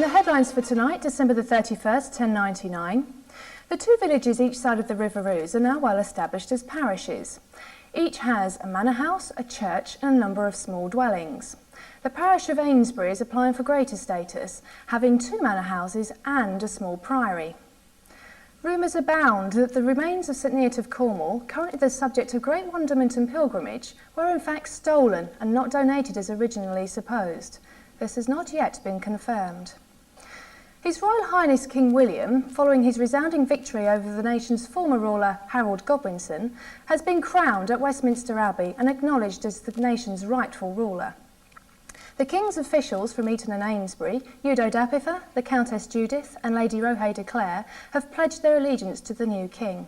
the headlines for tonight, December the 31st, 1099. The two villages each side of the River Ouse are now well established as parishes. Each has a manor house, a church and a number of small dwellings. The parish of Amesbury is applying for greater status, having 2 manor houses and a small priory. Rumours abound that the remains of St Neots of Cornwall, currently the subject of great wonderment and pilgrimage, were in fact stolen and not donated as originally supposed. This has not yet been confirmed. His Royal Highness King William, following his resounding victory over the nation's former ruler Harold Godwinson, has been crowned at Westminster Abbey and acknowledged as the nation's rightful ruler. The King's officials from Eton and Amesbury, Udo Dapifer, the Countess Judith and Lady Rohay de Clare, have pledged their allegiance to the new King.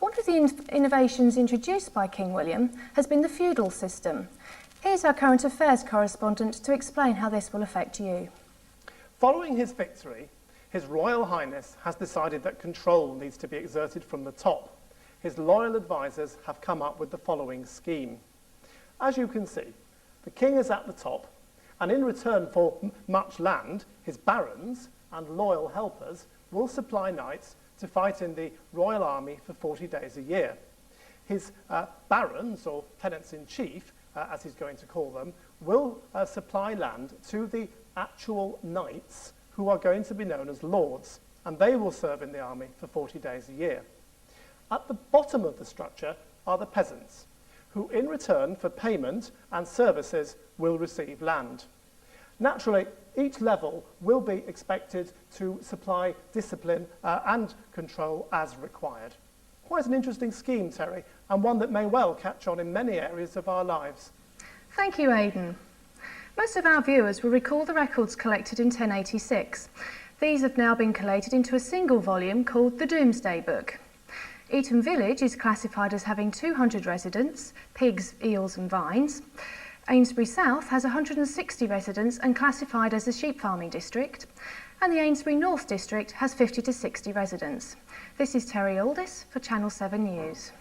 One of the innovations introduced by King William has been the feudal system. Here's our current affairs correspondent to explain how this will affect you. Following his victory, His Royal Highness has decided that control needs to be exerted from the top. His loyal advisors have come up with the following scheme. As you can see, the King is at the top, and in return for much land, his barons and loyal helpers will supply knights to fight in the Royal Army for 40 days a year. His barons, or tenants-in-chief, as he's going to call them, will supply land to the actual knights who are going to be known as lords, and they will serve in the army for 40 days a year. At the bottom of the structure are the peasants, who in return for payment and services will receive land. Naturally, each level will be expected to supply discipline and control as required. Quite an interesting scheme, Terry, and one that may well catch on in many areas of our lives. Thank you, Aidan. Most of our viewers will recall the records collected in 1086. These have now been collated into a single volume called the Domesday Book. Eton Village is classified as having 200 residents, pigs, eels and vines. Amesbury South has 160 residents and classified as a sheep farming district. And the Amesbury North district has 50 to 60 residents. This is Terry Aldis for Channel 7 News.